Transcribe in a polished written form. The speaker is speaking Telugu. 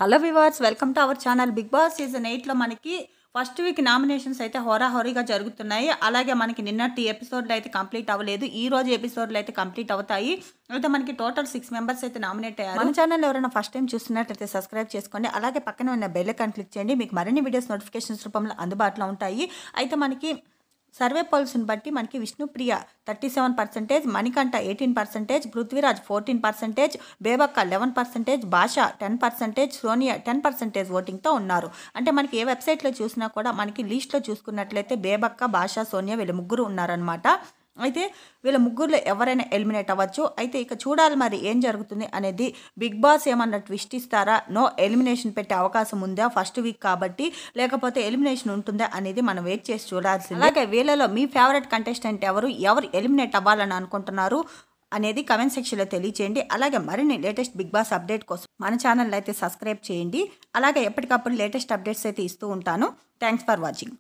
Hello viewers, welcome to our channel. Bigg Boss season 8లో మనకి ఫస్ట్ వీక్ నామినేషన్స్ అయితే హోరాహోరీగా జరుగుతున్నాయి. అలాగే మనకి నిన్నటి ఎపిసోడ్లో అయితే కంప్లీట్ అవ్వలేదు. ఈ రోజు ఎపిసోడ్లో అయితే కంప్లీట్ అవుతాయి. అయితే మనకి టోటల్ 6 మెంబర్స్ అయితే నామినేట్ అయ్యారు. మన ఛానల్ ఎవరైనా ఫస్ట్ టైం చూస్తున్నట్లయితే సబ్స్క్రైబ్ చేసుకోండి. అలాగే పక్కన ఉన్న బెల్ ఐకాన్ క్లిక్ చేయండి. మీకు మరిన్ని వీడియోస్ నోటిఫికేషన్స్ రూపంలో అందుబాటులో ఉంటాయి. అయితే మనకి సర్వే పోల్స్ని బట్టి మనకి విష్ణుప్రియ 37%, మణికంఠ 18%, పృథ్వీరాజ్ 14%, బేబక్క 11%, భాష 10%, సోనియా 10% ఓటింగ్తో ఉన్నారు. అంటే మనకి ఏ వెబ్సైట్లో చూసినా కూడా మనకి లిస్ట్లో చూసుకున్నట్లయితే బేబక్క, భాష, సోనియా వీళ్ళ ముగ్గురు ఉన్నారనమాట. అయితే వీళ్ళ ముగ్గురులో ఎవరైనా ఎలిమినేట్ అవ్వచ్చు. అయితే ఇక చూడాలి మరి ఏం జరుగుతుంది అనేది. బిగ్ బాస్ ఏమన్నా ట్విస్ట్ ఇస్తారా, నో ఎలిమినేషన్ పెట్టే అవకాశం ఉందా ఫస్ట్ వీక్ కాబట్టి, లేకపోతే ఎలిమినేషన్ ఉంటుందా అనేది మనం వెయిట్ చేసి చూడాల్సింది. అలాగే వీళ్ళలో మీ ఫేవరెట్ కంటెస్టెంట్ ఎవరు ఎలిమినేట్ అవ్వాలని అనుకుంటున్నారు అనేది కమెంట్ సెక్షన్లో తెలియచేయండి. అలాగే మరిన్ని లేటెస్ట్ బిగ్ బాస్ అప్డేట్ కోసం మన ఛానల్ అయితే సబ్స్క్రైబ్ చేయండి. అలాగే ఎప్పటికప్పుడు లేటెస్ట్ అప్డేట్స్ అయితే ఇస్తూ ఉంటాను. Thanks for watching.